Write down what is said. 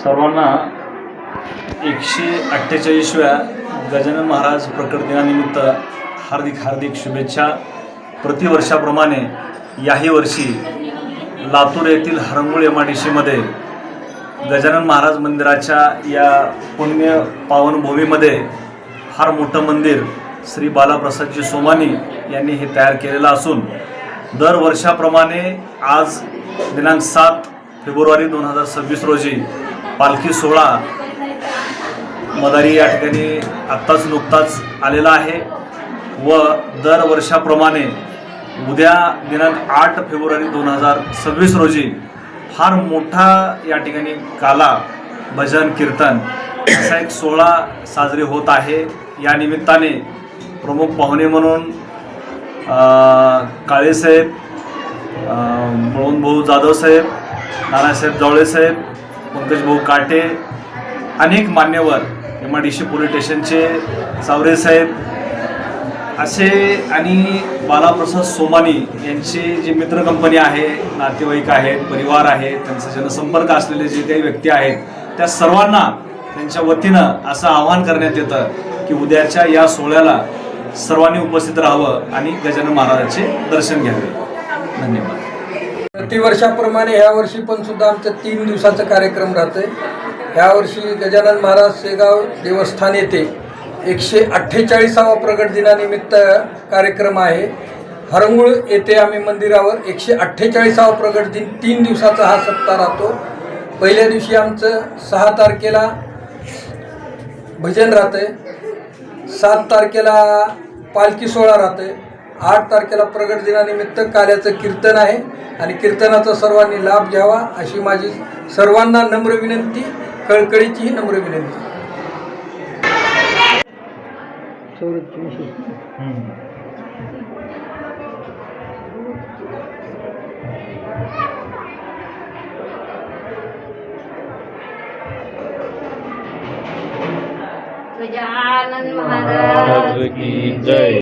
सर्वांना 148व्या गजानन महाराज प्रकट दिनानिमित्त हार्दिक शुभेच्छा। प्रतिवर्षाप्रमाणे याही वर्षी लातूर येथील हरंगुळ MIDC मध्ये गजानन महाराज मंदिराच्या या पुण्य पावनभूमीमध्ये फार मोठं मंदिर श्री बालाप्रसादजी सोमानी यांनी हे तयार केलेलं असून दरवर्षाप्रमाणे आज दिनांक 7 फेब्रुवारी 2026 रोजी पालखी सोहळा मदारी या ठिकाणी आत्ताच नुकताच आलेला आहे व दरवर्षाप्रमाणे उद्या दिनांक 8 फेब्रुवारी 2026 रोजी फार मोठा या ठिकाणी काला भजन कीर्तन असा एक सोहळा साजरी होत आहे। या निमित्ताने प्रमुख पाहुणे म्हणून काळेसाहेब, बळवंतभाऊ जाधवसाहेब, नानासाहेब जावळेसाहेब, पंकजभाऊ काटे, अनेक मान्यवर MIDC पोलीस स्टेशनचे चावरेसाहेब असे आणि बालाप्रसाद सोमानी यांची जी मित्र कंपनी आहे, नातेवाईक आहेत, परिवार आहे, त्यांचा जनसंपर्क असलेले जे काही व्यक्ती आहेत त्या सर्वांना त्यांच्या वतीनं असं आवाहन करण्यात येतं की उद्याच्या या सोहळ्याला सर्वांनी उपस्थित राहावं आणि गजानन महाराजांचे दर्शन घ्यावे। धन्यवाद। प्रतिवर्षाप्रमाणे यावर्षी पण सुद्धा आमचं 3 दिवसाचा कार्यक्रम राहतोय। यावर्षी गजानन महाराज शेगाव देवस्थान येथे 148वा प्रगट दिनानिमित्त कार्यक्रम आहे। हरंगुळ येथे आम्ही मंदिरावर 148वा प्रगट दिन 3 दिवसाचा हा सप्ताह राहतो। पहिल्या दिवशी आमचं 6 तारखेला भजन राहतंय, 7 तारखेला पालखी सोहळा राहतोय, 8 तारखेला प्रगट दिनानिमित्त काल्याचं कीर्तन आहे आणि कीर्तनाचा सर्वांनी लाभ घ्यावा अशी माझी सर्वांना नम्र विनंती, कळकळीची नम्र विनंती। गजानन महाराज की जय।